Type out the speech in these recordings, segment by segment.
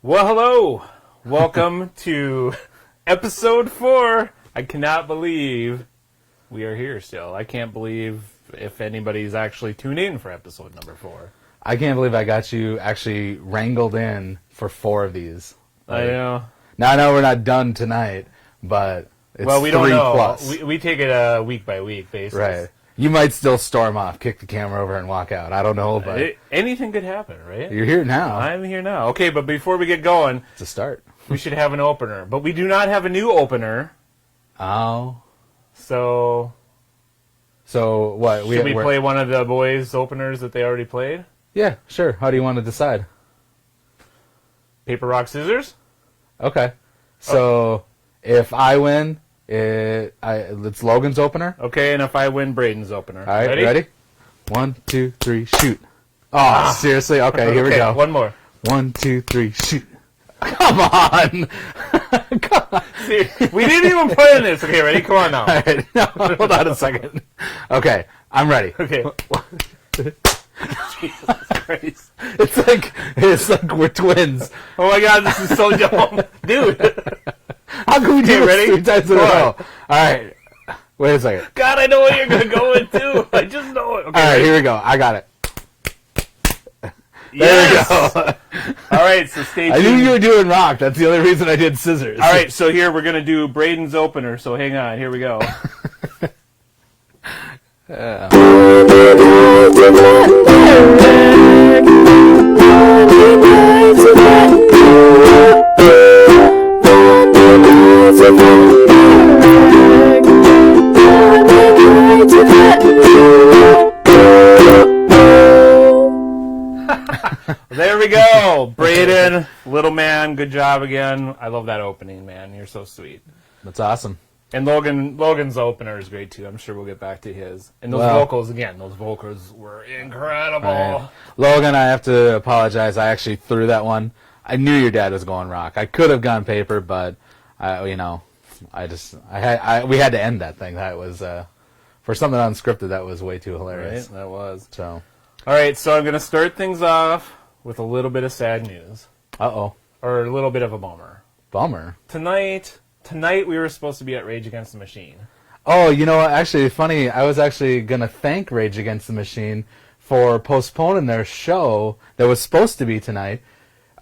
Well, hello. Welcome to episode 4. I cannot believe we are here still. I can't believe if anybody's actually tuned in for episode number 4. I can't believe I got you actually wrangled in for 4 of these. I know. Now, I know we're not done tonight, but it's Well, we don't 3 know. plus. We take it week by week basis. Right. You might still storm off, kick the camera over, and walk out. I don't know, but anything could happen, right? you're here now. I'm here now. Okay, but before we get going, It's a start. we should have an opener. But we do not have a new opener. Oh. So what? should we play one of the boys' openers that they already played? Yeah, sure. How do you want to decide? Paper, rock, scissors? Okay. So if I win, it's Logan's opener. Okay, and if I win, Braden's opener. All right, ready? 1, 2, 3, shoot. Oh, seriously? Okay, here we go. One more. 1, 2, 3, shoot. Come on. Come on. See, we didn't even plan this. Okay, ready? Come on now. All right, no, hold on a second. Okay, I'm ready. Okay. Jesus Christ. It's like we're twins. Oh my God, this is so dumb. Dude. How can we do this ready? 3 times in a row? All right. Wait a second. God, I know what you're going to go with, too. I just know it. Okay, All right, ready? here we go. I got it. Yes. There we go. All right, so stay tuned. I knew you were doing rock. That's the only reason I did scissors. All right, so here we're going to do Braden's opener, so hang on. Here we go. There we go. Braden, little man, good job again. I love that opening, man. You're so sweet. That's awesome. And Logan's opener is great too. I'm sure we'll get back to his. And those vocals were incredible. Right. Logan, I have to apologize. I actually threw that one. I knew your dad was going rock. I could have gone paper, but we had to end that thing. That was for something unscripted. That was way too hilarious. Right? That was. So, all right, so I'm going to start things off with a little bit of sad news. uh-oh. Or a little bit of a bummer. Bummer. Tonight we were supposed to be at Rage Against the Machine. Oh, you know what? Actually, funny. I was actually going to thank Rage Against the Machine for postponing their show that was supposed to be tonight.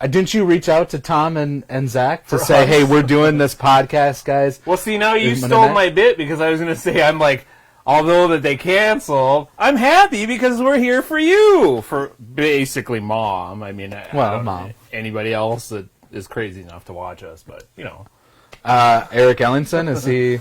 Didn't you reach out to Tom and Zach to say, hey, we're doing this podcast, guys? Well, see, now you stole my bit because I was going to say, I'm like, although that they canceled, I'm happy because we're here for you. For basically Mom. I mean, Mom. Anybody else that is crazy enough to watch us, but, Eric Ellingson, is he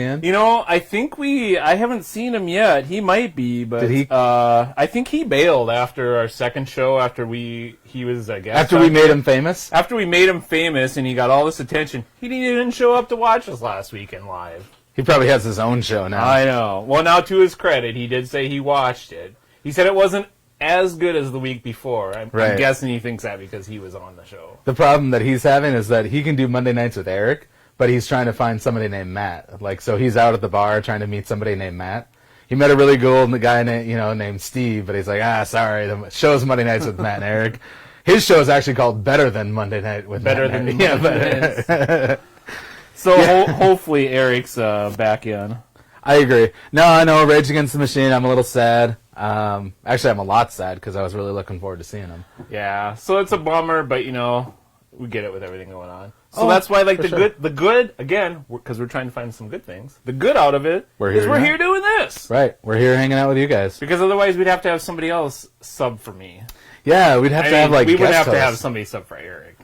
in? I think I haven't seen him yet. He might be, but did he? I think he bailed after our second show after he was a guest. After we made him famous? After we made him famous and he got all this attention, he didn't even show up to watch us last weekend live. He probably has his own show now. I know. Well, now to his credit, he did say he watched it. He said it wasn't as good as the week before. I'm guessing he thinks that because he was on the show. The problem that he's having is that he can do Monday nights with Eric, but he's trying to find somebody named Matt. So he's out at the bar trying to meet somebody named Matt. He met a really cool guy named Steve, but he's like, sorry, the show's Monday nights with Matt and Eric. His show is actually called Better Than Monday Night with Matt and Eric. Better. So hopefully Eric's back in. I agree. No, I know, Rage Against the Machine, I'm a little sad. Actually, I'm a lot sad because I was really looking forward to seeing him. Yeah, so it's a bummer, but, we get it with everything going on. So that's why, the good, again, because we're trying to find some good things, the good out of it is we're here doing this. Right, we're here hanging out with you guys. Because otherwise we'd have to have somebody else sub for me. Yeah, we'd have to have, we would have hosts. to have somebody sub for Eric.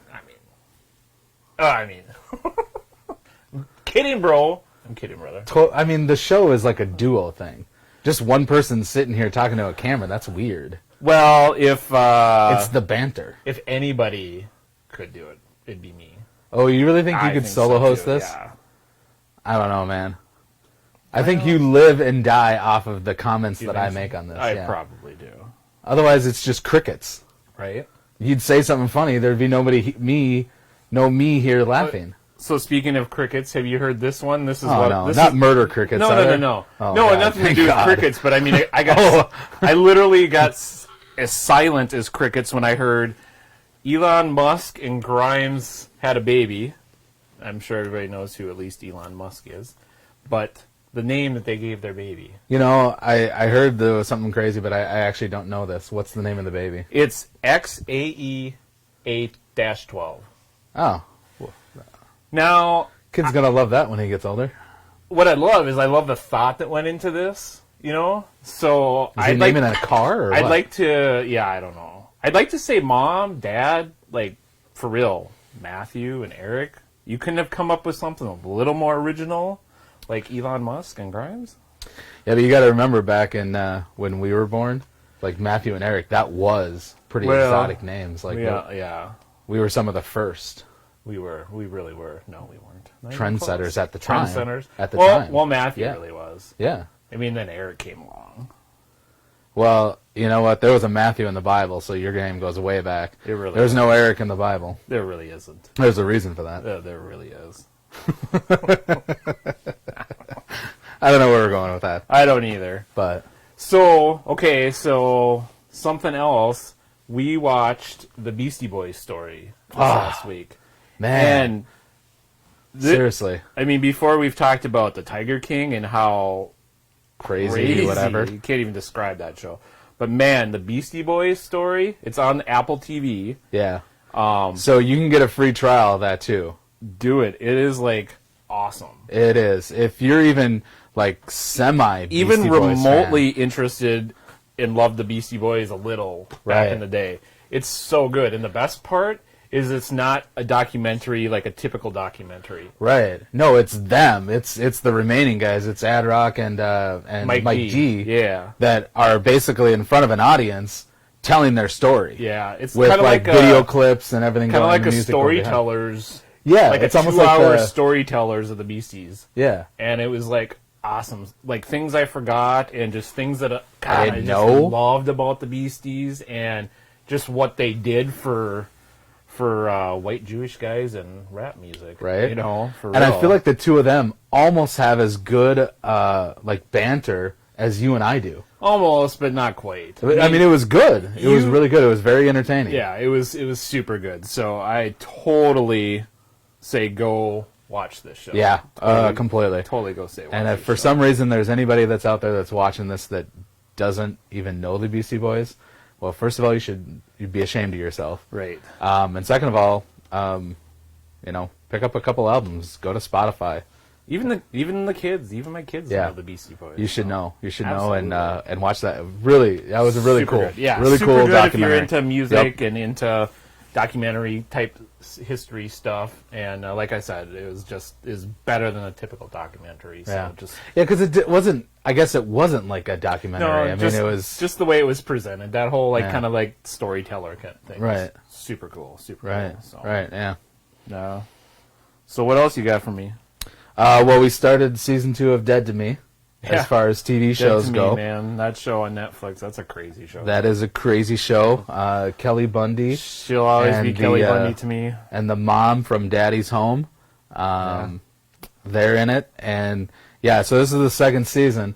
I mean... Kidding, bro. I'm kidding, brother. The show is like a duo thing. Just one person sitting here talking to a camera, that's weird. Well, if... it's the banter. If anybody could do it, it'd be me. Oh, you really think you could solo host this? Yeah. I don't know, man. I think you live and die off of the comments that I make on this. I probably do. Otherwise, it's just crickets. Right? You'd say something funny, there'd be me here laughing. So speaking of crickets, have you heard this one? This is murder crickets. No. Oh, no, God, nothing to do with crickets. But I mean, I literally got as silent as crickets when I heard Elon Musk and Grimes had a baby. I'm sure everybody knows who at least Elon Musk is. But the name that they gave their baby. You know, I heard there was something crazy, but I actually don't know this. What's the name of the baby? It's XAE8-12. Oh. Now, Kid's going to love that when he gets older. what I love is I love the thought that went into this, you know? So Is he naming a car or I'd what? like to, yeah, I don't know. I'd like to say mom, dad, like, for real, Matthew and Eric. You couldn't have come up with something a little more original, like Elon Musk and Grimes? Yeah, but you got to remember back in when we were born, like Matthew and Eric, that was pretty exotic names. Like yeah. we were some of the first We really were. No, we weren't. Not even trendsetters close. at the time. Trendsetters. At the time. Well, Matthew Yeah. really was. Yeah. I mean, then Eric came along. Well, you know what? There was a Matthew in the Bible, so your game goes way back. It really There's is. no Eric in the Bible. There really isn't. There's a reason for that. There really is. I don't know where we're going with that, I don't either. but So something else. We watched the Beastie Boys story this last week. man, And seriously, I mean, before we've talked about the Tiger King and how crazy, whatever. you can't even describe that show. But man, the Beastie Boys story, it's on Apple TV. Yeah. So you can get a free trial of that too. Do it. It is like awesome. It is. If you're even like semi Even remotely interested and love the Beastie Boys a little back Right. in the day. It's so good. And the best part is it's not a documentary like a typical documentary. Right. No, it's them. It's the remaining guys. It's Ad Rock and Mike D. Yeah. That are basically in front of an audience telling their story. Yeah. It's With kind of like video a, clips and everything. kind of going, like a music going behind. storyteller's. Yeah, Like it's a almost 2-hour like the, storytellers of the Beasties. yeah. And it was like awesome, like things I forgot and just things that I I didn't just know. loved about the Beasties and just what they did for white Jewish guys and rap music, Right. You know, for And real. I feel like the two of them almost have as good like banter as you and I do. almost, but not quite. I mean, it was good. It was really good. It was very entertaining. Yeah, it was super good. So I totally say go watch this show. Yeah, completely. Totally go say watch And if this for show. some reason there's anybody that's out there that's watching this that doesn't even know the Beastie Boys, well, first of all, you'd be ashamed of yourself. Right. And second of all, pick up a couple albums. Go to Spotify. Even the kids, even my kids Yeah. know the Beastie Boys. You should so. know. You should Absolutely. know and watch that. Really, that was a really Super cool, good. Yeah, really super cool good documentary. if you're into music and into documentary type history stuff. And like I said, it is better than a typical documentary. So Yeah, just because it wasn't. I guess it wasn't like a documentary. no, I mean, just, it was just the way it was presented. That whole Yeah. kind of like storyteller kind of thing. was Right. Super cool. Super right, cool. So, right, yeah. No. So what else you got for me? Well, we started season 2 of Dead to Me, Yeah. as far as TV Dead shows to Me, go. man. That show on Netflix, that's a crazy show. That is a crazy show. Kelly Bundy She'll always be and Kelly the, Bundy to me. and the mom from Daddy's Home. They're in it, and yeah. So this is the second season.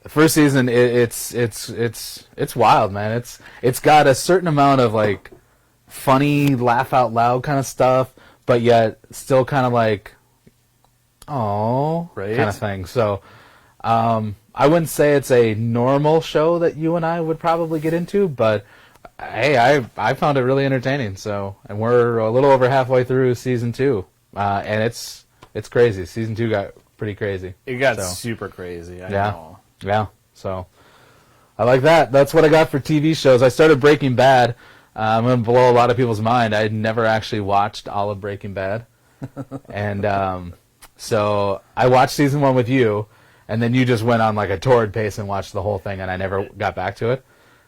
The first season, it's wild, man. It's got a certain amount of like funny, laugh out loud kind of stuff, but yet still kind of like, oh, Right. kind of thing. So I wouldn't say it's a normal show that you and I would probably get into, but hey, I found it really entertaining. So, and we're a little over halfway through season 2, and it's crazy. Season 2 got pretty crazy. It got So, super crazy. I yeah, know. yeah. So I like that. That's what I got for TV shows. I started Breaking Bad. I'm gonna blow a lot of people's mind. I'd never actually watched all of Breaking Bad, and so I watched season 1 with you, and then you just went on like a torrid pace and watched the whole thing, and I never got back to it.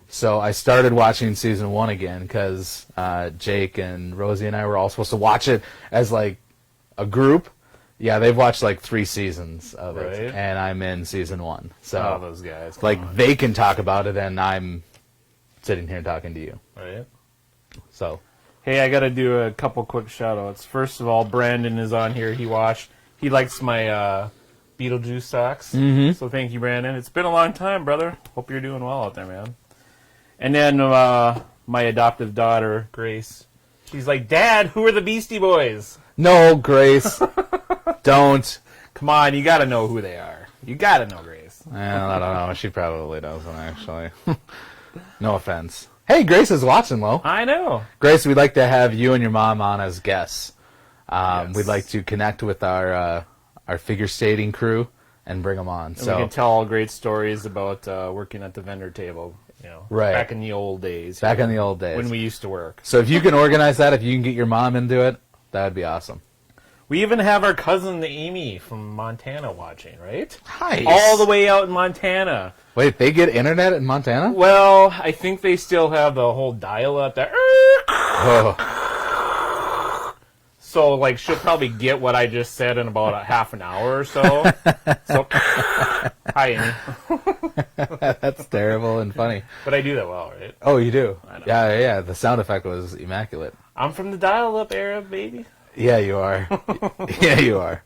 So I started watching season 1 again because Jake and Rosie and I were all supposed to watch it as like a group. Yeah, they've watched like 3 seasons of Right. it, and I'm in season 1. So Oh, those guys. Come like on. they can talk about it, and I'm sitting here talking to you. Right. So Hey, I got to do a couple quick shout-outs. First of all, Brandon is on here. He likes my Beetlejuice socks. Mhm. So thank you, Brandon. It's been a long time, brother. Hope you're doing well out there, man. And then my adoptive daughter, Grace, She's like, Dad, who are the Beastie Boys? No, Grace. Don't. Come on, you gotta know who they are. You gotta know Grace. I don't know. She probably doesn't, actually. No offense. Hey, Grace is watching, Lo. I know. Grace, we'd like to have you and your mom on as guests. Yes. We'd like to connect with our figure skating crew and bring them on. And So we can tell all great stories about working at the vendor table, Right. back in the old days. back in the old days. when we used to work. So if you can organize that, if you can get your mom into it, that would be awesome. We even have our cousin Amy from Montana watching, right? Nice. All the way out in Montana. Wait, they get internet in Montana? Well, I think they still have the whole dial-up there. Oh. So, like, she'll probably get what I just said in about a half an hour or so. So, hi, Amy. That's terrible and funny. But I do that well, right? Oh, you do? I know. Yeah. The sound effect was immaculate. I'm from the dial-up era, baby. Yeah, you are. Yeah, you are.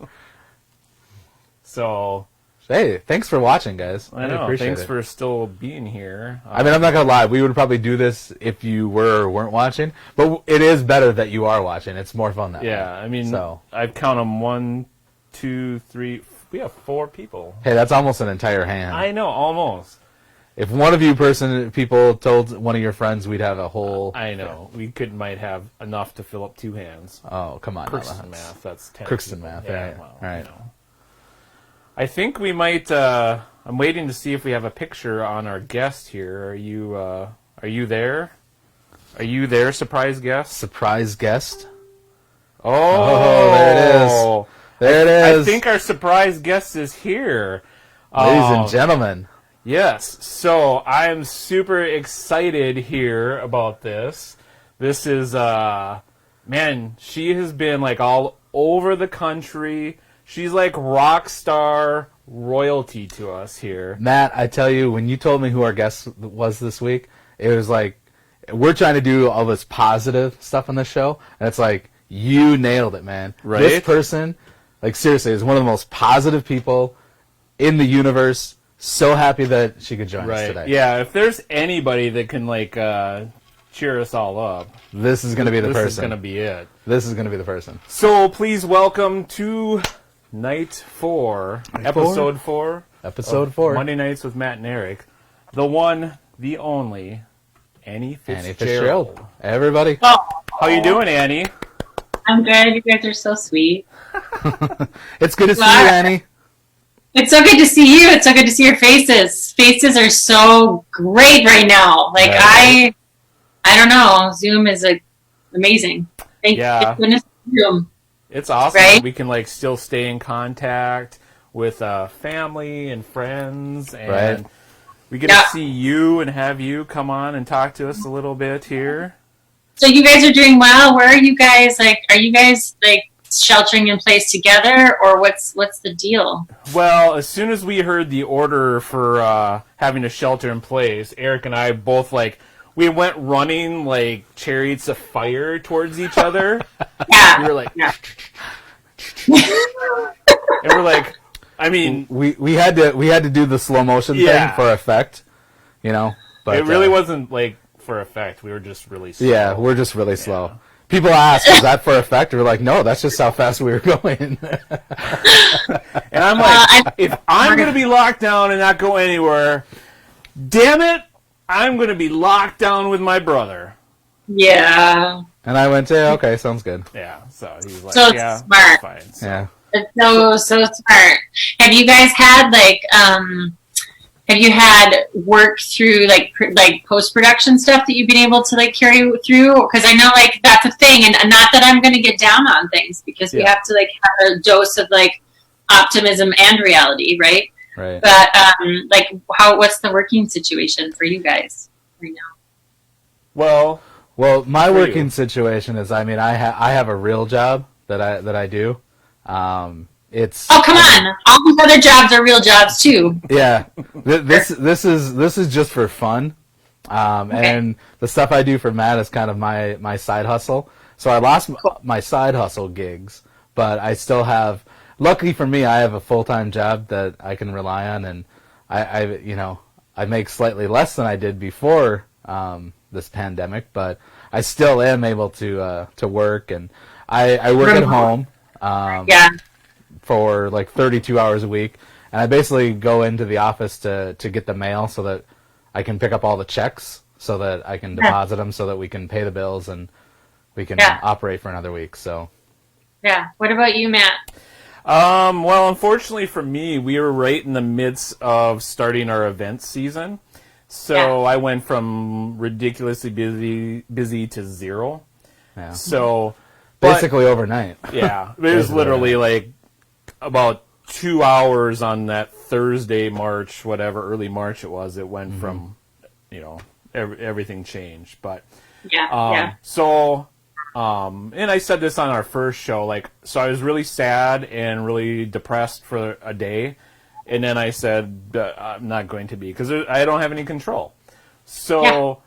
So, Hey, thanks for watching, guys. I know. appreciate Thanks it. for still being here. I mean, I'm not gonna lie. We would probably do this if you were or weren't watching, but it is better that you are watching. It's more fun that way. Yeah, I mean, So. I've counted them 1, 2, 3. We have 4 people. Hey, that's almost an entire hand. I know, almost. If one of you people told one of your friends, we'd have a whole. I know. We might have enough to fill up 2 hands. Oh, come on. Crookston now, math. That's 10. Crookston people. math, Yeah, right, well, right. I think we might. I'm waiting to see if we have a picture on our guest here. Are you there? Are you there, surprise guest? Surprise guest. Oh, there it is. There it I is. think our surprise guest is here. Ladies and gentlemen. Yes, so I'm super excited here about this. This is, man, she has been like all over the country. She's like rock star royalty to us here. Matt, I tell you, when you told me who our guest was this week, it was like, we're trying to do all this positive stuff on the show, and it's like, you nailed it, man. Right? This person, like seriously, is one of the most positive people in the universe. So happy that she could join us today. Yeah, if there's anybody that can like cheer us all up, This is going to be the person. This is going to be it. This is going to be the person. So please welcome to Night 4, Episode 4. Episode 4. Monday Nights with Matt and Eric. The one, the only, Annie Fitzgerald. Annie Fitzgerald. Everybody. Oh, How you doing, Annie? I'm good. You guys are so sweet. It's good to see you, Bye. Annie. It's so good to see you. It's so good to see your faces. Faces are so great right now. Like Right. I don't know. Zoom is like amazing. Thank goodness for Zoom. It's awesome. Right? We can like still stay in contact with family and friends, and Right. we get to see you and have you come on and talk to us a little bit here. So you guys are doing well. Where are you guys? Like, are you guys like sheltering in place together, or what's the deal? Well, as soon as we heard the order for having a shelter in place, Eric and I both we went running like chariots of fire towards each other. Yeah. We were like, Yeah. and we're like, I mean, We had to do the slow motion Yeah. thing for effect, you know. But it really wasn't like for effect. We were just really slow. Yeah, we're just really slow. People ask, "Is that for effect?" We're like, "No, that's just how fast we were going." And I'm like, if I'm going to be locked down and not go anywhere, damn it, I'm going to be locked down with my brother. Yeah. And I went, "Yeah, okay, sounds good." Yeah, so he's like, So it's yeah, smart. that's fine. So, Yeah. It's so smart. Have you guys had have you had work through like post production stuff that you've been able to like carry through? Because I know like that's a thing, and not that I'm going to get down on things because we Yeah. have to like have a dose of like optimism and reality, right? Right. But what's the working situation for you guys right now? Well, my For working you. situation is, I mean, I have a real job that I do. It's Oh, come on! All these other jobs are real jobs too. yeah. This is just for fun, and the stuff I do for Matt is kind of my side hustle. So I lost my side hustle gigs, but I still have. Luckily for me, I have a full-time job that I can rely on, and I make slightly less than I did before this pandemic, but I still am able to work, and I work at home for like 32 hours a week, and I basically go into the office to get the mail so that I can pick up all the checks so that I can deposit them so that we can pay the bills and we can operate for another week. So yeah. What about you, Matt? Well, unfortunately for me, we were right in the midst of starting our event season. So I went from ridiculously busy to zero. yeah, So basically overnight. Yeah, it was literally like about 2 hours on that Thursday, early March it was. It went from, everything changed. But so, and I said this on our first show, so I was really sad and really depressed for a day. And then I said, I'm not going to be, because I don't have any control. So,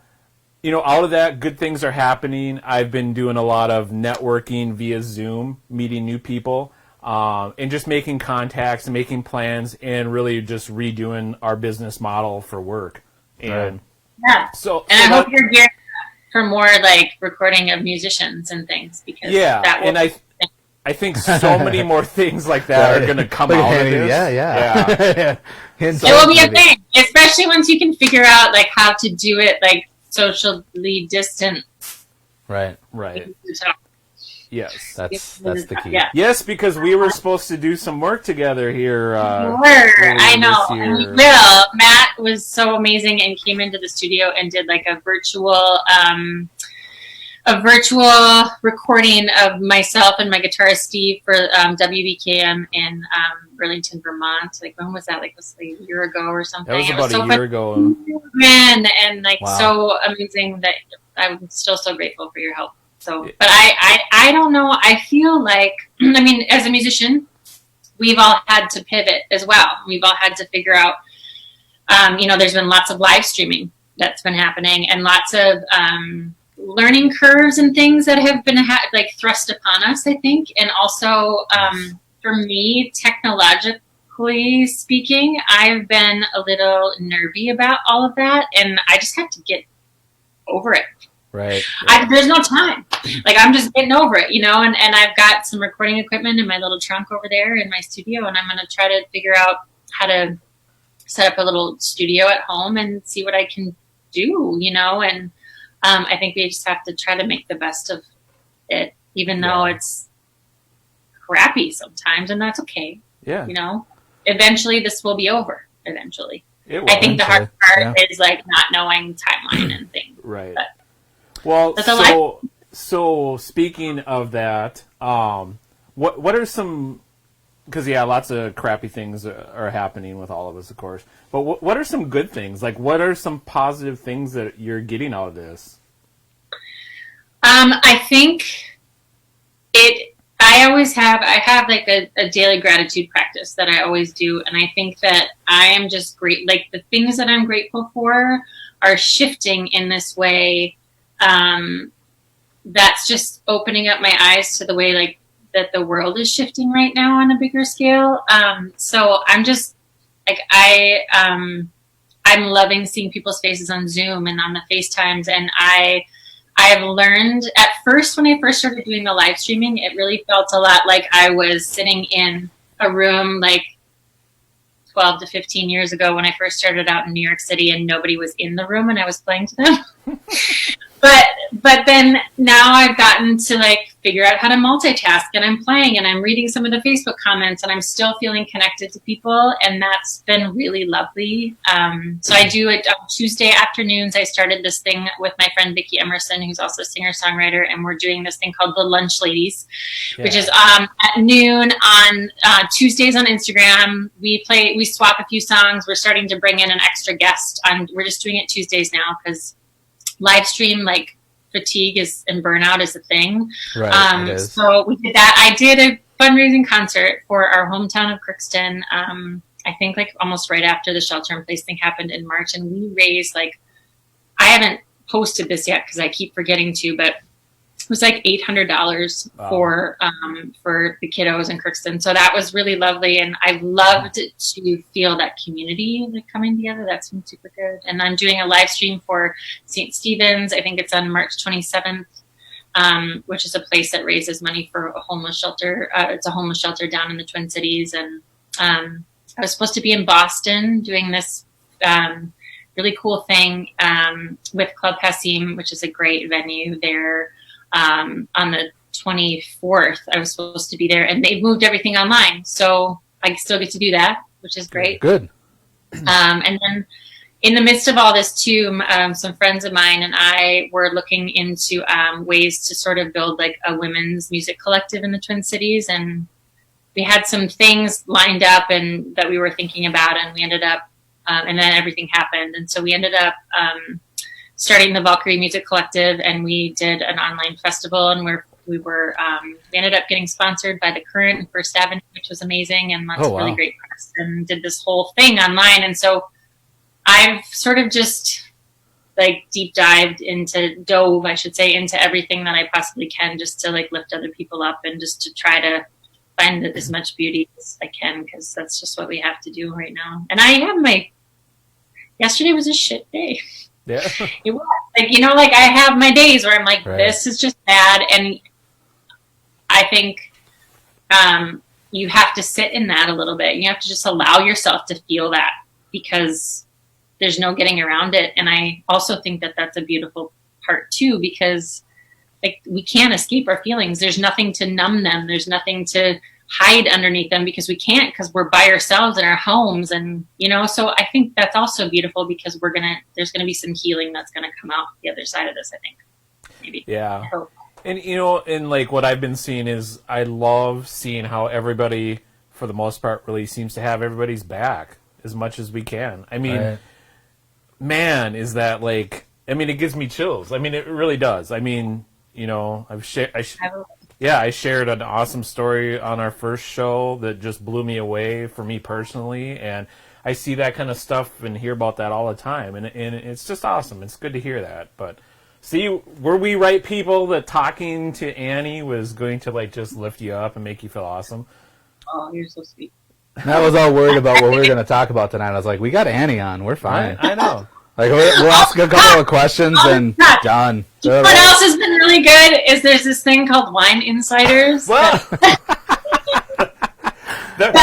out of that, good things are happening. I've been doing a lot of networking via Zoom, meeting new people, and just making contacts and making plans and really just redoing our business model for work. And I hope you're geared for more recording of musicians and things, because that will... and I think so many more things like that are going to come out of this. Yeah. It will be a thing, especially once you can figure out how to do it socially distant. Right. Yes, that's the key. Yeah. Yes, because we were supposed to do some work together here. I know. And we will. Matt was so amazing and came into the studio and did a virtual recording of myself and my guitarist Steve for WBKM in Burlington, Vermont. When was that? It was a year ago or something. That was about a year ago. Man, and wow. So amazing that I'm still so grateful for your help. So, but I don't know. I feel as a musician, we've all had to pivot as well. We've all had to figure out, there's been lots of live streaming that's been happening, and lots of learning curves and things that have been thrust upon us, I think. And also, for me, technologically speaking, I've been a little nervy about all of that, and I just have to get over it. Right. There's no time. I'm just getting over it, and I've got some recording equipment in my little trunk over there in my studio, and I'm going to try to figure out how to set up a little studio at home and see what I can do, and I think we just have to try to make the best of it, even though it's crappy sometimes, and that's okay. Yeah. Eventually this will be over. Eventually. I think the hard part is not knowing timeline and things. Right. But, well, so speaking of that, what are some? Because lots of crappy things are happening with all of us, of course. But what are some good things? What are some positive things that you're getting out of this? I think I have a daily gratitude practice that I always do, and I think that I am just great. The things that I'm grateful for are shifting in this way. That's just opening up my eyes to the way that the world is shifting right now on a bigger scale. So I'm just I'm loving seeing people's faces on Zoom and on the FaceTimes, and I have learned at first, when I first started doing the live streaming, it really felt a lot like I was sitting in a room 12 to 15 years ago when I first started out in New York City, and nobody was in the room and I was playing to them. But then now I've gotten to figure out how to multitask, and I'm playing and I'm reading some of the Facebook comments, and I'm still feeling connected to people, and that's been really lovely. So I do it on Tuesday afternoons. I started this thing with my friend Vicki Emerson, who's also a singer-songwriter, and we're doing this thing called the Lunch Ladies, which is at noon on Tuesdays on Instagram. We swap a few songs. We're starting to bring in an extra guest. We're just doing it Tuesdays now because live stream fatigue and burnout is a thing. Right. So we did that. I did a fundraising concert for our hometown of Crookston. I think almost right after the shelter in place thing happened in March, and we raised I haven't posted this yet because I keep forgetting to, but was like $800 for the kiddos in Crookston. So that was really lovely, and I loved to feel that community like coming together. That's been super good. And I'm doing a live stream for St. Stephen's. I think it's on March 27th, which is a place that raises money for a homeless shelter. It's a homeless shelter down in the Twin Cities, and I was supposed to be in Boston doing this really cool thing with Club Hassim, which is a great venue there. On the 24th, I was supposed to be there, and they've moved everything online, so I still get to do that, which is great. Good. And then in the midst of all this too, some friends of mine and I were looking into ways to sort of build like a women's music collective in the Twin Cities, and we had some things lined up and that we were thinking about, and we ended up and then everything happened. And so we ended up starting the Valkyrie Music Collective, and we did an online festival, and we ended up getting sponsored by The Current and First Avenue, which was amazing, and lots of really great press, and did this whole thing online. And so I've sort of just like dove, I should say, into everything that I possibly can, just to like lift other people up and just to try to find as much beauty as I can, because that's just what we have to do right now. And I have yesterday was a shit day. Yeah. It was like, like I have my days where I'm like, this is just bad. And I think you have to sit in that a little bit. You have to just allow yourself to feel that, because there's no getting around it. And I also think that that's a beautiful part too, because like we can't escape our feelings. There's nothing to numb them. There's nothing to hide underneath them, because we can't, because we're by ourselves in our homes. And so I think that's also beautiful, because there's gonna be some healing that's gonna come out the other side of this, I think, maybe. Yeah. And and like what I've been seeing is, I love seeing how everybody, for the most part, really seems to have everybody's back as much as we can. I mean, man, is that like, it gives me chills. It really does. I shared an awesome story on our first show that just blew me away for me personally, and I see that kind of stuff and hear about that all the time, and it's just awesome. It's good to hear that. But see, were we right people that talking to Annie was going to like just lift you up and make you feel awesome? Oh, you're so sweet. I was all worried about what we were going to talk about tonight. I was like, we got Annie on. We're fine. I know. Like, we'll ask a couple of questions and done. What else has been really good is there's this thing called Wine Insiders. Well, there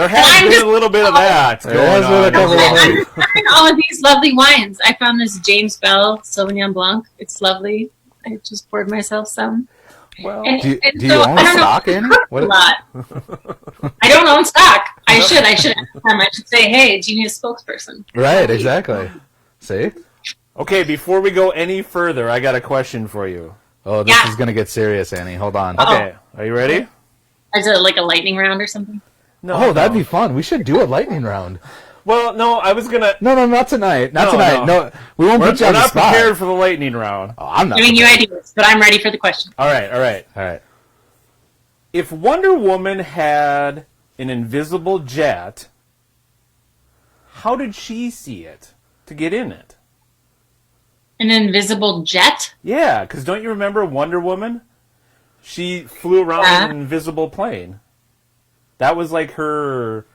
has been a little bit of that going on. I'm trying all of these lovely wines. I found this James Bell Sauvignon Blanc. It's lovely. I just poured myself some. Well, do you own stock, Annie? What? A lot. I don't own stock. I should. I should say, hey, do you need a spokesperson? Right, exactly. See? Okay, before we go any further, I got a question for you. Oh, this is going to get serious, Annie. Hold on. Okay, are you ready? Is it like a lightning round or something? No. That'd be fun. We should do a lightning round. Well, no, I was gonna. No, not tonight. Not tonight. No, we won't put you on the spot. We're not prepared for the lightning round. Oh, I'm not giving you ideas, but I'm ready for the question. All right. If Wonder Woman had an invisible jet, how did she see it to get in it? An invisible jet? Yeah, because don't you remember Wonder Woman? She flew around in an invisible plane. That was like her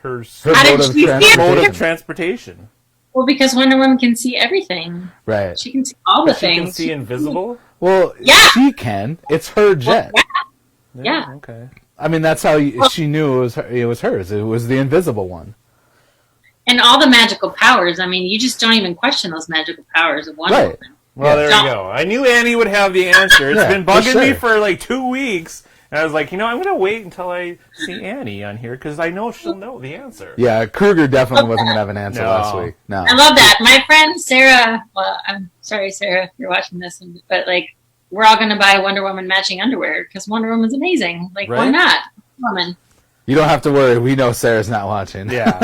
mode of transportation. Well, because Wonder Woman can see everything. Right. She can see all the things. She can see invisible? Well, she can. It's her jet. Well, yeah. Okay. That's how she knew it was hers. It was the invisible one. And all the magical powers. You just don't even question those magical powers of Wonder Woman. Well, there you go. I knew Annie would have the answer. It's been bugging me for like 2 weeks. And I was like, I'm going to wait until I see Annie on here, because I know she'll know the answer. Yeah, Kruger definitely wasn't going to have an answer last week. No. I love that. My friend Sarah, well, I'm sorry, Sarah, if you're watching this, but like, we're all going to buy Wonder Woman matching underwear, because Wonder Woman's amazing. Like, why not? Woman. You don't have to worry. We know Sarah's not watching. Yeah,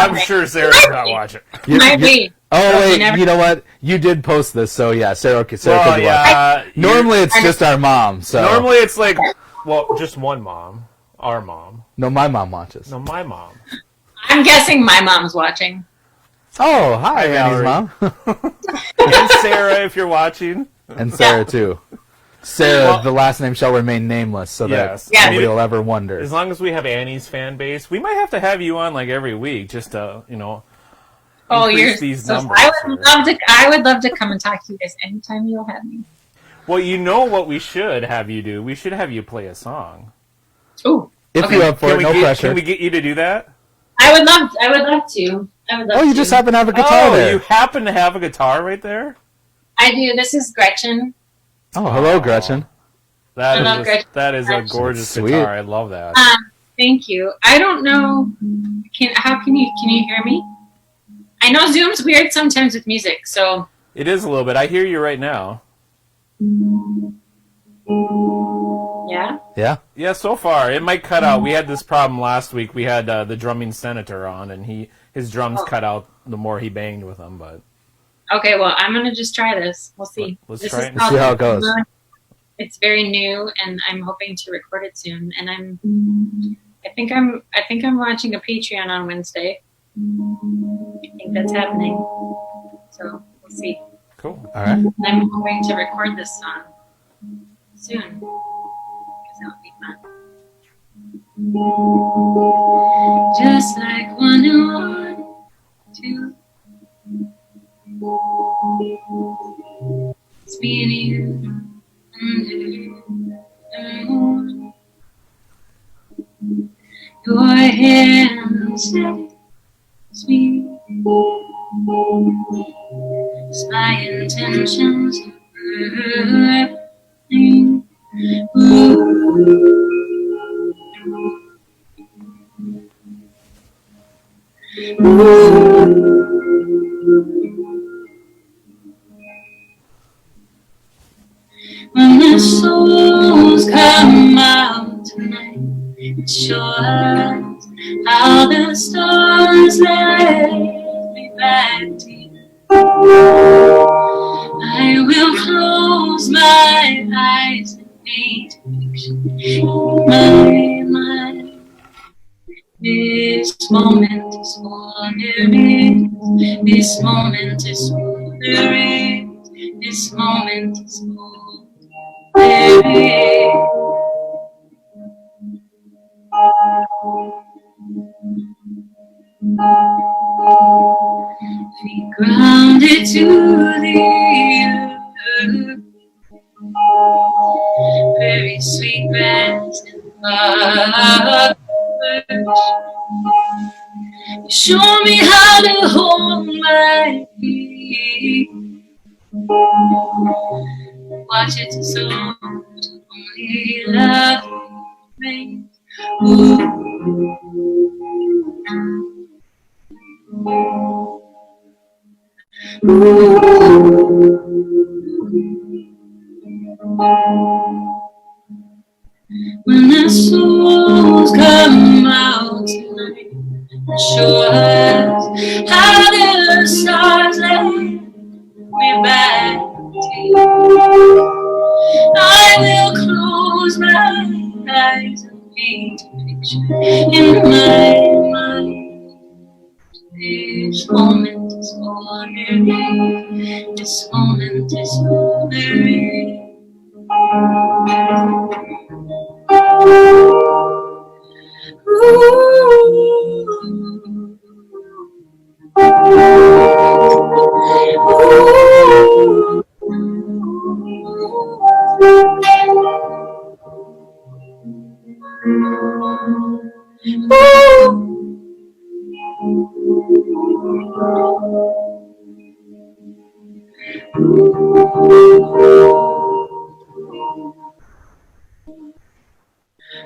I'm sure Sarah's not watching. Might be. Oh, wait, you know what? You did post this, so yeah, Sarah could watch. Normally it's just our mom, so. Normally it's like, just one mom. Our mom. No, my mom watches. No, my mom. I'm guessing my mom's watching. Oh, hi, Annie's mom. And Sarah, if you're watching. And Sarah, too. Sarah, Well- the last name shall remain nameless so Yes. that Yeah. nobody will ever wonder. As long as we have Annie's fan base, we might have to have you on like every week just to, Oh, increase you're these so, numbers. I would love to come and talk to you guys anytime you'll have me. Well, you know what we should have you do? We should have you play a song. Ooh, If okay. you're up for it, no pressure. Can we get you to do that? I would love to. Oh, you just happen to have a guitar Oh, there. you happen to have a guitar right there? I do. This is Gretchen. Oh, hello, Gretchen. I love Gretchen. That is a gorgeous Sweet. guitar. I love that. Thank you. I don't know. Can you hear me? I know Zoom's weird sometimes with music, so. It is a little bit. I hear you right now. Yeah. Yeah? Yeah, so far. It might cut out. We had this problem last week. We had the drumming senator on, and his drums cut out the more he banged with them, but... Okay, well, I'm gonna just try this. We'll see. Let's This try is it. Let's see how it goes. It's very new, and I'm hoping to record it soon. And I think I'm launching a Patreon on Wednesday. I think that's happening. So we'll see. Cool. All right. And I'm hoping to record this song soon because that would be fun. Just like 1 and 1, 2. It's me and you under the moon. Your hand says me. It's my intentions. When the souls come out tonight, it shows how the stars led me back to you. I will close my eyes and paint a picture in my mind. This moment is all there is. This moment is all there is. This moment is all there is. Feet grounded to the earth. Very sweet grass and flowers. You show me how to hold my feet. Watch it so only love remains. When the souls come out tonight, show us how the stars let me back to you. I will close my eyes and paint a picture in my mind. This moment is all there is. This moment is all there is.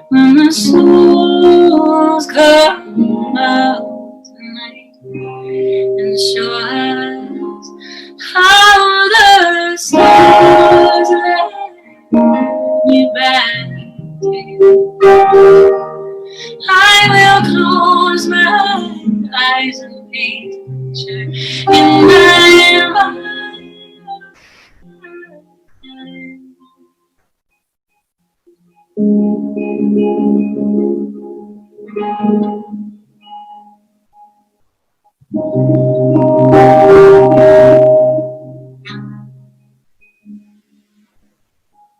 When the souls come out tonight and show us how the stars let me back to you, I will close my eyes and paint a picture in my mind.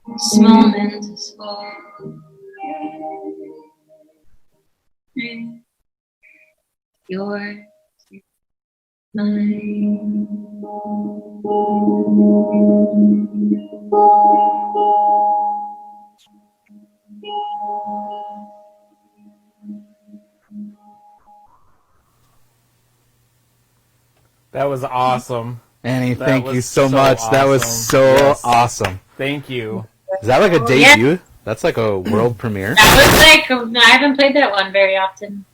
This moment is all yours, mine. That was awesome. Annie, That thank you was so so much. That was awesome. so Yes. awesome. Thank you. Is that like a Yeah. debut? That's like a world premiere. That was like, I haven't played that one very often.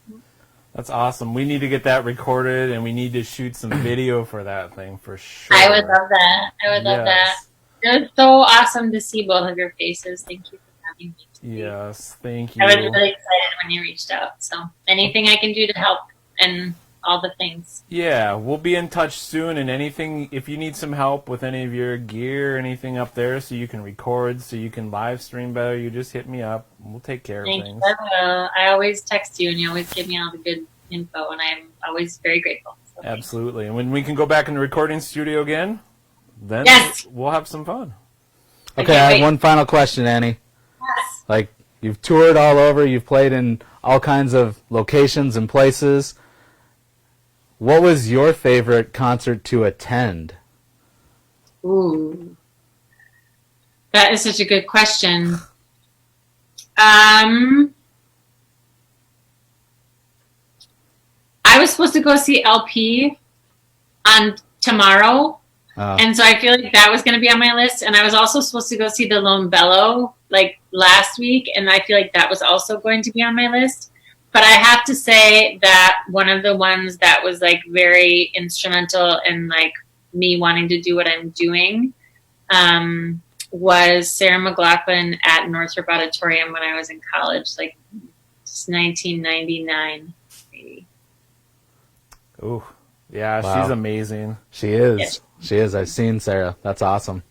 That's awesome. We need to get that recorded, and we need to shoot some video for that thing for sure. I would love that. I would love that. It was so awesome to see both of your faces. Thank you for having me today. Yes, thank you. I was really excited when you reached out. So anything I can do to help and all the things. Yeah, we'll be in touch soon, and anything, if you need some help with any of your gear, anything up there so you can record, so you can live stream better, you just hit me up. We'll take care of Thank things. you. I always text you and you always give me all the good info and I'm always very grateful. So Absolutely. And when we can go back in the recording studio again, then Yes. we'll have some fun. Okay, I have wait. one final question, Annie. Yes. Like, you've toured all over, you've played in all kinds of locations and places. What was your favorite concert to attend? Ooh. That is such a good question. I was supposed to go see LP on tomorrow, and so I feel like that was going to be on my list. And I was also supposed to go see the Lone Bellow like last week, and I feel like that was also going to be on my list. But I have to say that one of the ones that was like very instrumental in like me wanting to do what I'm doing was Sarah McLachlan at Northrop Auditorium when I was in college, like just 1999, maybe. Ooh, yeah, Wow. she's amazing. She is. Yes. She is. I've seen Sarah. That's awesome.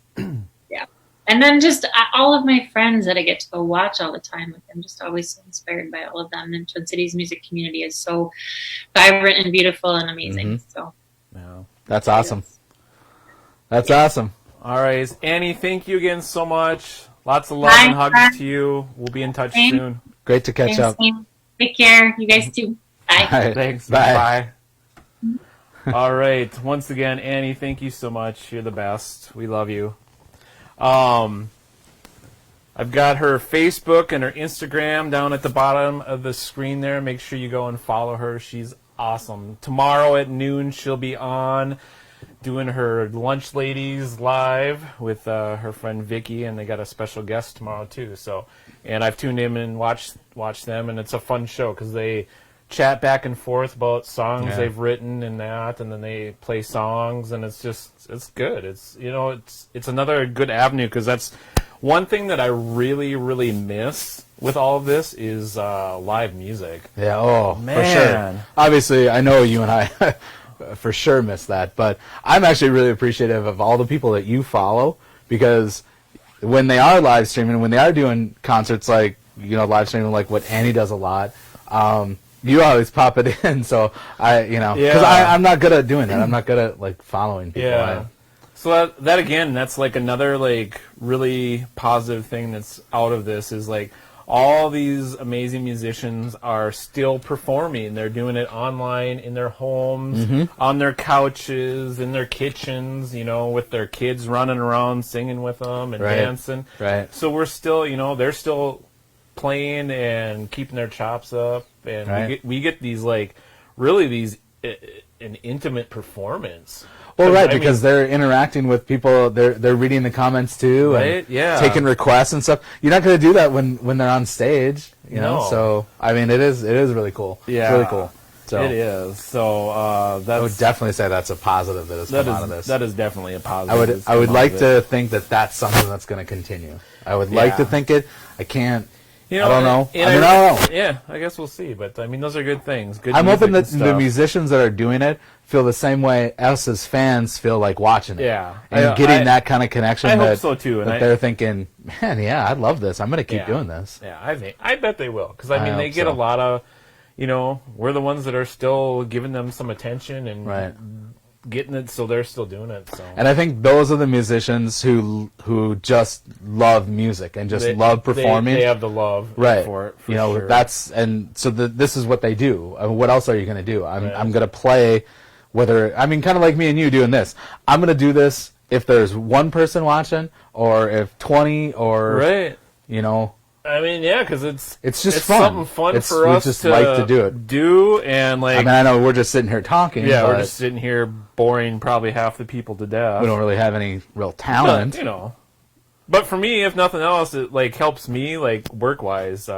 Yeah. And then just all of my friends that I get to go watch all the time. Like, I'm just always so inspired by all of them. And Twin Cities music community is so vibrant and beautiful and amazing. So Yeah. That's awesome. That's awesome. All right, Annie, thank you again so much. Lots of love Bye, and hugs friend. to you. We'll be in touch Same. soon. Great to catch up. Thanks, take care. You guys too. Bye. All right. Thanks. Bye. Bye. All right. Once again, Annie, thank you so much. You're the best. We love you. I've got her Facebook and her Instagram down at the bottom of the screen there. Make sure you go and follow her. She's awesome. Tomorrow at noon, she'll be on doing her Lunch Ladies live with her friend Vicky, and they got a special guest tomorrow too. So, and I've tuned in and watched them, and it's a fun show because they chat back and forth about songs they've written and that, and then they play songs, and it's good. It's it's another good avenue because that's one thing that I really really miss with all of this is live music. Yeah, oh, Man. for sure. Obviously, I know you and I for sure miss that, but I'm actually really appreciative of all the people that you follow because when they are live streaming, when they are doing concerts like, live streaming like what Annie does a lot, you always pop it in, so because I'm not good at doing that. I'm not good at like following people. Yeah. So that again, that's like another like really positive thing that's out of this is like all these amazing musicians are still performing. They're doing it online in their homes, on their couches, in their kitchens, with their kids running around singing with them and dancing. Right. So we're still, they're still playing and keeping their chops up, and we get these like really these an intimate performance. Well, right, I because mean, they're interacting with people. They're reading the comments too, Right, and yeah. taking requests and stuff. You're not going to do that when they're on stage, know. No. So I mean, it is really cool. Yeah. It's really cool. So it is. So that's I would definitely say that's a positive that has come out of this. That is definitely a positive. I would like to think that that's something that's going to continue. I would like to think it. I can't. I don't know. I don't know. Yeah, I guess we'll see. But I mean, those are good things. Good. I'm hoping that music and the stuff. musicians that are doing it feel the same way us as fans feel like watching it. Yeah. And getting that kind of connection. I that, hope so too. And that they're thinking, man, yeah, I love this. I'm going to keep doing this. Yeah, I bet they will. Because I mean, they hope get so. a lot of, we're the ones that are still giving them some attention and Right. getting it, so they're still doing it. So. And I think those are the musicians who just love music and just love performing. They have the love right. for it. For sure. This is what they do. I mean, what else are you going to do? I'm going to play. Kind of like me and you doing this. I'm going to do this if there's one person watching, or if 20, or right. I mean, yeah, because it's just fun. Something fun for us just to like to do it. And like. I know we're just sitting here talking. Yeah, we're just sitting here boring probably half the people to death. We don't really have any real talent, But for me, if nothing else, it like helps me like work wise.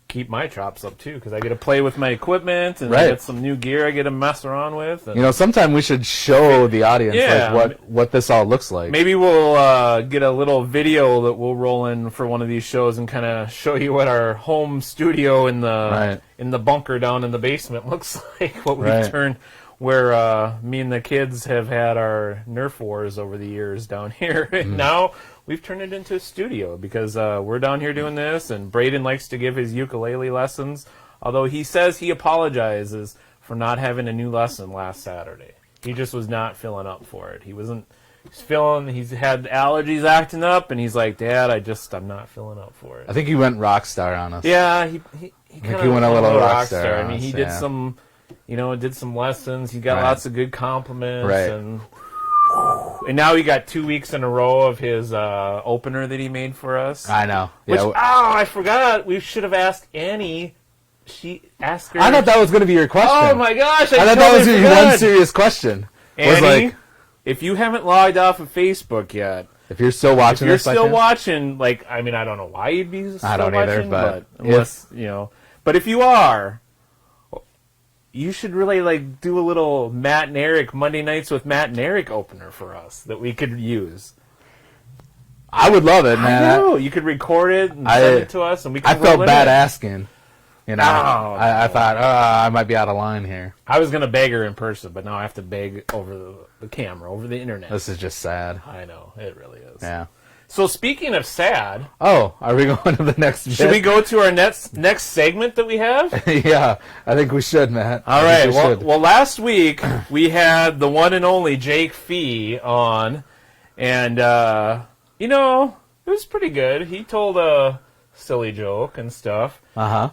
Keep my chops up too, because I get to play with my equipment and I get some new gear I get to mess around with. And sometime we should show the audience what this all looks like. Maybe we'll get a little video that we'll roll in for one of these shows and kind of show you what our home studio in the bunker down in the basement looks like. What we've turned, where me and the kids have had our Nerf wars over the years down here, and now we've turned it into a studio because we're down here doing this, and Braden likes to give his ukulele lessons, although he says he apologizes for not having a new lesson last Saturday. He just was not feeling up for it. He's had allergies acting up, and he's like, Dad, I'm not feeling up for it. I think he went rock star on us. Yeah, he kind of went a little rock star. I mean, he did some, did some lessons. He got lots of good compliments, and now he got 2 weeks in a row of his opener that he made for us. I know. I forgot. We should have asked Annie. She asked her. I thought that was going to be your question. Oh my gosh! I thought that was your one serious question. Annie, if you haven't logged off of Facebook yet, if you're still watching, I don't know why you'd be still watching. Either, but unless but if you are. You should really do a little Matt and Eric Monday Nights with Matt and Eric opener for us that we could use. I would love it, man. I know. You could record it and send it to us, and we. I felt bad asking. I thought I might be out of line here. I was gonna beg her in person, but now I have to beg over the camera, over the internet. This is just sad. I know it really is. Yeah. So speaking of sad, are we going to the next bit? Should we go to our next segment that we have? Yeah, I think we should, Matt. All right. Well, last week we had the one and only Jake Fee on, and it was pretty good. He told a silly joke and stuff.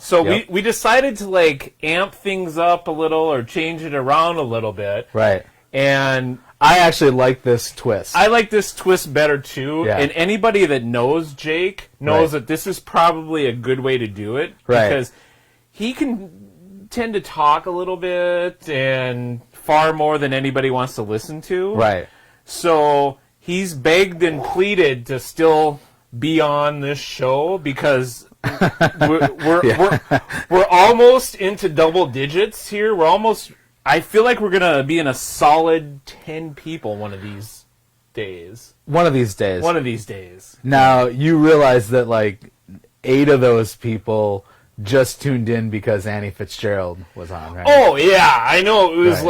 So we decided to amp things up a little or change it around a little bit. Right. And I actually like this twist. I like this twist better, too. Yeah. And anybody that knows Jake knows that this is probably a good way to do it. Right. Because he can tend to talk a little bit and far more than anybody wants to listen to. Right. So he's begged and pleaded to still be on this show because we're almost into double digits here. I feel like we're going to be in a solid 10 people one of these days. One of these days. Now, you realize that, 8 of those people just tuned in because Annie Fitzgerald was on, right? Oh, yeah. I know. It was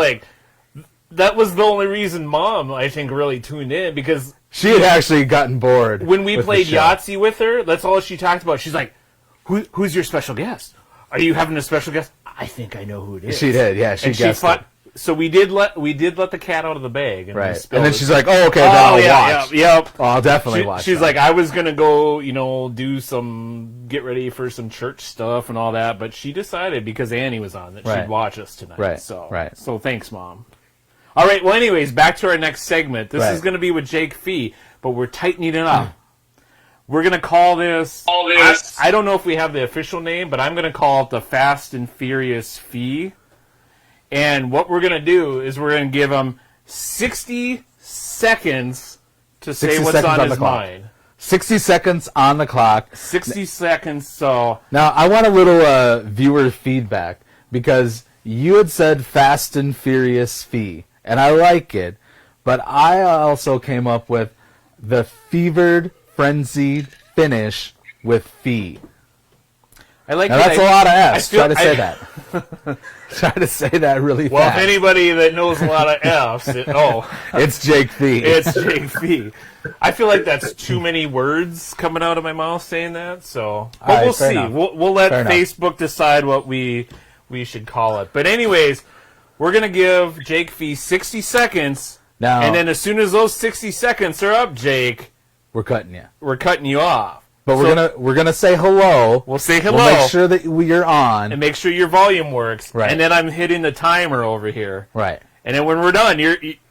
that was the only reason Mom, I think, really tuned in because... She had actually gotten bored. When we played Yahtzee with her, that's all she talked about. She's like, who's your special guest? Are you having a special guest? I think I know who it is. She did, yeah. She guessed it. So we did let the cat out of the bag, and right. And then she's like, "Oh, okay, then I'll watch." Yep. Oh, I'll definitely watch. She's like, "I was gonna go, get ready for some church stuff and all that," but she decided because Annie was on that she'd watch us tonight. Right. So thanks, Mom. All right. Well, anyways, back to our next segment. This is gonna be with Jake Fee, but we're tightening it up. We're going to call this... I don't know if we have the official name, but I'm going to call it the Fast and Furious Fee. And what we're going to do is we're going to give him 60 seconds to say what's on his mind. 60 seconds on the clock. 60 seconds, so... Now, I want a little viewer feedback, because you had said Fast and Furious Fee, and I like it, but I also came up with the fevered... frenzied finish with fee. I like now that's a lot of F's. Try to say that. Try to say that really fast. Well, if anybody that knows a lot of F's, it's Jake Fee. It's Jake Fee. I feel like that's too many words coming out of my mouth saying that. So, but we'll see. We'll let Facebook decide what we should call it. But anyways, we're going to give Jake Fee 60 seconds. Now, And then as soon as those 60 seconds are up, Jake, we're cutting you. we're cutting you off. But So we're gonna say hello. We'll say hello. We'll make sure that you're on. And make sure your volume works. Right. And then I'm hitting the timer over here. Right. And then when we're done,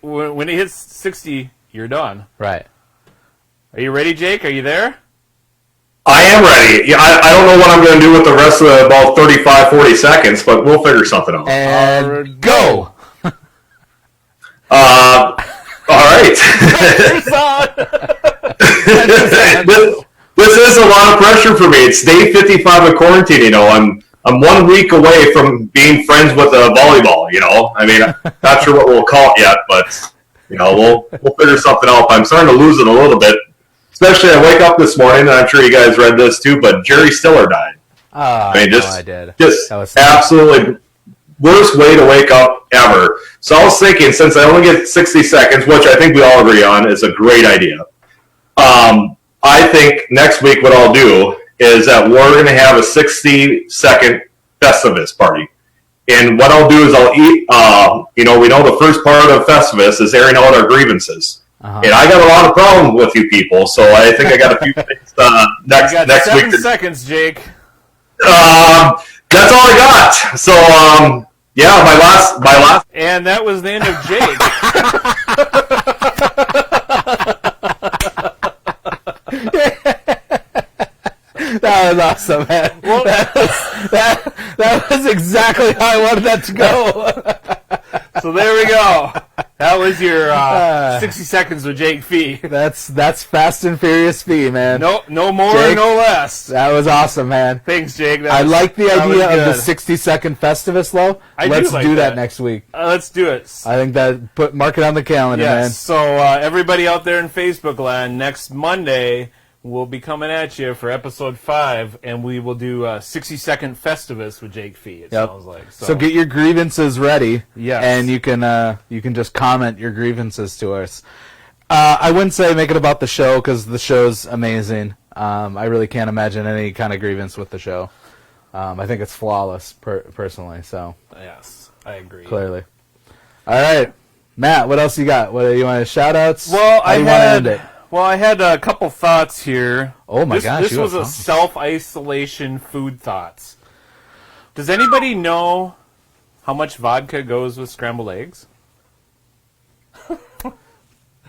when it hits 60, you're done. Right. Are you ready, Jake? Are you there? I am ready. Yeah, I don't know what I'm going to do with the rest of about 35, 40 seconds, but we'll figure something out. And go. All right. this is a lot of pressure for me. It's day 55 of quarantine. You know, I'm 1 week away from being friends with volleyball. You know, I mean, not sure what we'll call it yet, but you know, we'll figure something out. I'm starting to lose it a little bit. Especially, I wake up this morning, and I'm sure you guys read this too, but Jerry Stiller died. I did. Just That was absolutely worst way to wake up ever. So I was thinking, since I only get 60 seconds, which I think we all agree on is a great idea, I think next week what I'll do is that we're going to have a 60-second Festivus party. And what I'll do is I'll eat, we know the first part of Festivus is airing out our grievances. Uh-huh. And I got a lot of problems with you people, so I think I got a few things next You got next 7 week. seconds, Jake. That's all I got. So, yeah, my last. And that was the end of Jake. That was awesome, man. Well, That was exactly how I wanted that to go. so there we go. That was your 60 seconds with Jake Fee. That's Fast and Furious Fee, man. No more, Jake, no less. That was awesome, man. Thanks, Jake. I like the idea of the good. 60-second Festivus, though. I do Let's like do that that. next week. Let's do it. I think that mark it on the calendar, man. Yes. So everybody out there in Facebook land, next Monday we'll be coming at you for episode 5, and we will do a 60-second Festivus with Jake Fee. It sounds like. So get your grievances ready. Yes. And you can just comment your grievances to us. I wouldn't say make it about the show because the show's amazing. I really can't imagine any kind of grievance with the show. I think it's flawless, personally. So Yes, I agree. clearly. All right, Matt. What else you got? What do you want? Shout outs? Well, How do you want to end it? I had a couple thoughts here. Oh my gosh, This you was have a thoughts. self-isolation food thoughts. Does anybody know how much vodka goes with scrambled eggs?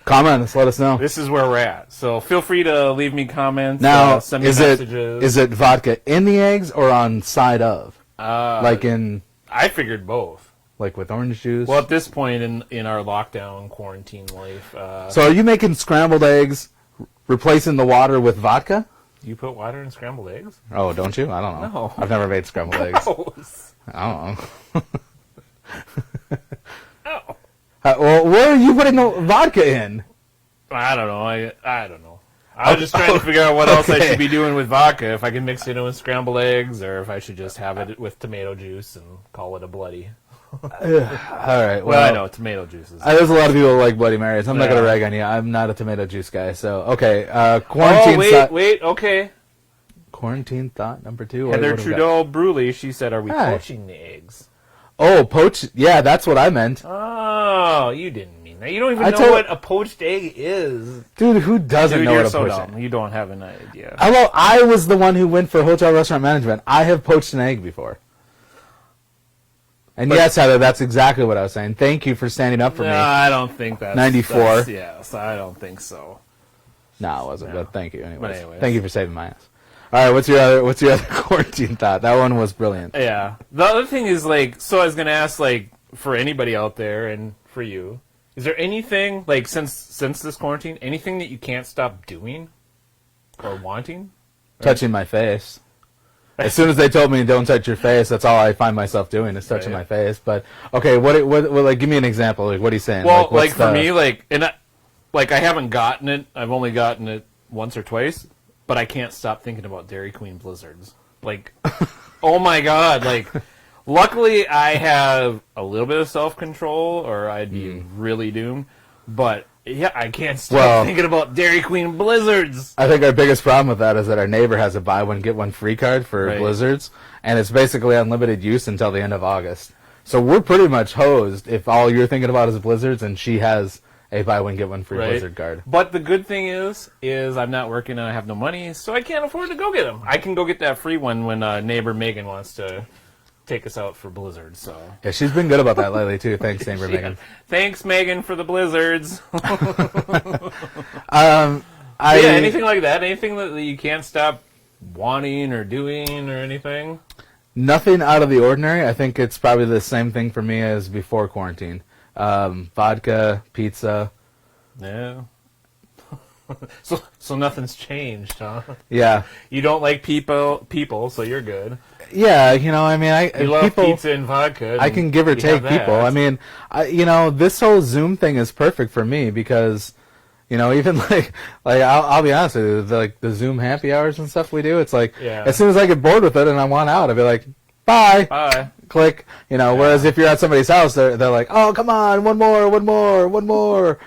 Comments. Let us know. This is where we're at. So feel free to leave me comments. Now, send me is messages. it vodka in the eggs or on side of? Like I figured both. like with orange juice? Well, at this point in our lockdown quarantine life, So are you making scrambled eggs, replacing the water with vodka? you put water in scrambled eggs? Oh, don't you? I don't know. No. I've never made scrambled eggs. Gross. I don't know. Oh. Well, where are you putting the vodka in? I don't know. I don't know. I was just trying to figure out what else I Okay. should be doing with vodka. If I can mix it in with scrambled eggs, or if I should just have it with tomato juice and call it a bloody. All right. Well, I know tomato juice is. There's a lot of people who like Bloody Marys. I'm not Yeah. going to rag on you. I'm not a tomato juice guy. So, okay. Quarantine wait. Okay. Quarantine thought number 2. Heather What do we got? Trudeau Bruley. She said, "Are we Hi. poaching the eggs?" Oh, poach. Yeah, that's what I meant. Oh, you didn't mean that. You don't even I know told- what a poached egg is. Dude, who doesn't Dude, know you're what a so poached dumb. egg? You don't have an idea. Hello, I was the one who went for hotel restaurant management. I have poached an egg before. And yes, Heather, that's exactly what I was saying. Thank you for standing up for No, me. I don't think that's 94. Yes, I don't think so. No, it wasn't, No. but thank you anyways. But anyways. Thank you for saving my ass. All right, what's your other quarantine thought? That one was brilliant. Yeah. The other thing is, like, so I was going to ask, like, for anybody out there and for you, is there anything, like, since this quarantine, anything that you can't stop doing or wanting? Touching my face. As soon as they told me don't touch your face, that's all I find myself doing is touching Right. my face. But okay, what like give me an example. Like what are you saying? Well, what's for me, like, I haven't gotten it. I've only gotten it once or twice, but I can't stop thinking about Dairy Queen blizzards. Like, oh my god! Like, luckily I have a little bit of self-control, or I'd be really doomed. But yeah, I can't stop thinking about Dairy Queen blizzards. I think our biggest problem with that is that our neighbor has a buy one get one free card for Right. blizzards, and it's basically unlimited use until the end of August. So we're pretty much hosed if all you're thinking about is blizzards, and she has a buy one get one free Right. blizzard guard. But the good thing is I'm not working and I have no money, so I can't afford to go get them. I can go get that free one when neighbor Megan wants to take us out for blizzards. So Yeah, she's been good about that lately too. Thanks, neighbor Megan. Thanks, Megan, for the blizzards. Anything like that? Anything that you can't stop wanting or doing or anything? Nothing out of the ordinary. I think it's probably the same thing for me as before quarantine. Vodka, pizza. Yeah. So nothing's changed, huh? Yeah. You don't like people, so you're good. Yeah, you know, I mean, You love pizza and vodka. I can give or you have take people. that. I mean, this whole Zoom thing is perfect for me because, even I'll be honest with you, the Zoom happy hours and stuff we do, it's like, Yeah. as soon as I get bored with it and I want out, I'll be like, bye. Bye. Click. Whereas if you're at somebody's house, they're like, oh, come on, one more.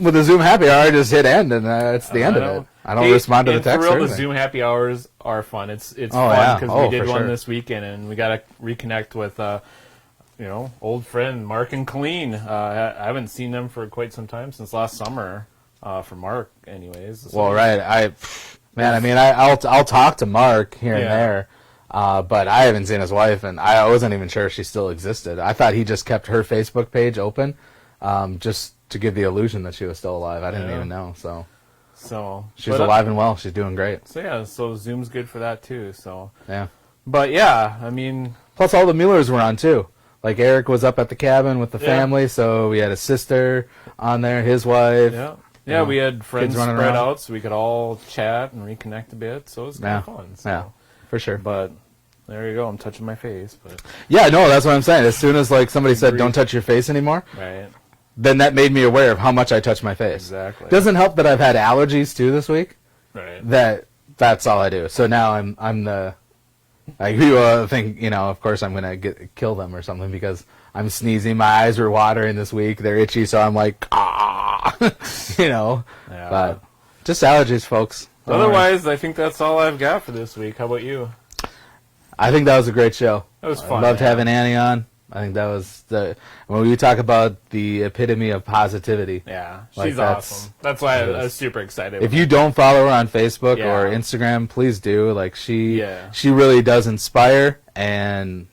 With the Zoom happy hour, I just hit end, and it's the end of it. I don't respond to the text For or real, the anything. Zoom happy hours are fun. It's fun yeah. because Oh, we did for one sure. this weekend, and we got to reconnect with old friend Mark and Colleen. I haven't seen them for quite some time, since last summer. For Mark, anyways. So, Well, right. I'll talk to Mark here and Yeah. there, but I haven't seen his wife, and I wasn't even sure she still existed. I thought he just kept her Facebook page open, just to give the illusion that she was still alive. I didn't Yeah. even know. So she's but, alive and well. She's doing great. So Zoom's good for that too. So, Yeah. but yeah, I mean, Plus, all the Muellers were on too. Like Eric was up at the cabin with the Yeah. family, so we had his sister on there, his wife. yeah, we had friends running spread around. out, so we could all chat and reconnect a bit. So it was kind of fun. So. Yeah, for sure. But there you go. I'm touching my face, but Yeah, no, that's what I'm saying. As soon as somebody said, Agreed. "Don't touch your face anymore," right, then that made me aware of how much I touch my face. exactly. Doesn't help that I've had allergies too this week. Right. That's all I do. So now I'm the you think of course I'm gonna kill them or something because I'm sneezing. My eyes are watering this week. They're itchy, so I'm like Yeah. But just allergies, folks. Don't worry. Otherwise, I think that's all I've got for this week. How about you? I think that was a great show. That was I fun. loved yeah. having Annie on. I think that was when we talk about the epitome of positivity. Yeah, Like, she's that's- awesome. That's why I it was is. super excited. If you don't follow her on Facebook Yeah. or Instagram, please do. Yeah. She really does inspire, and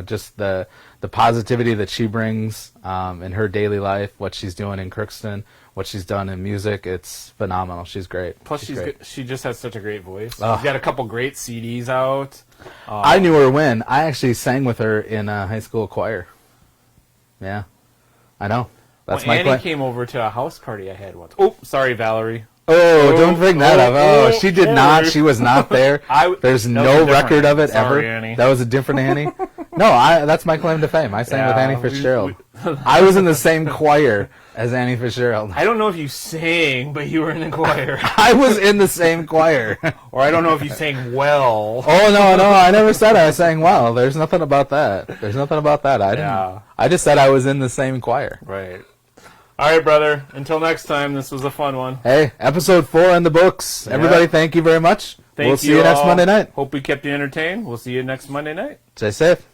just the positivity that she brings in her daily life, what she's doing in Crookston, what she's done in music, it's phenomenal. She's great. Plus, she's great. she just has such a great voice. Ugh. She's got a couple great CDs out. I knew her when I actually sang with her in a high school choir. Yeah, I know. That's When my Annie plan. came over to a house party I had once. Oh, sorry, Valerie. Oh, don't bring that up. Oh, she did not. sorry. She was not there. There's that was no a different record of it Sorry, ever. Annie. That was a different Annie. No, that's my claim to fame. I sang with Yeah, Annie Fitzgerald. I was in the same choir as Annie Fitzgerald. I don't know if you sang, but you were in the choir. I was in the same choir. Or I don't know if you sang well. Oh no, I never said I sang well. There's nothing about that. I didn't. Yeah. I just said I was in the same choir. Right. All right, brother. Until next time, this was a fun one. Hey, episode 4 in the books. Yeah. Everybody, thank you very much. Thank We'll see you next all. Monday night. Hope we kept you entertained. We'll see you next Monday night. Stay safe.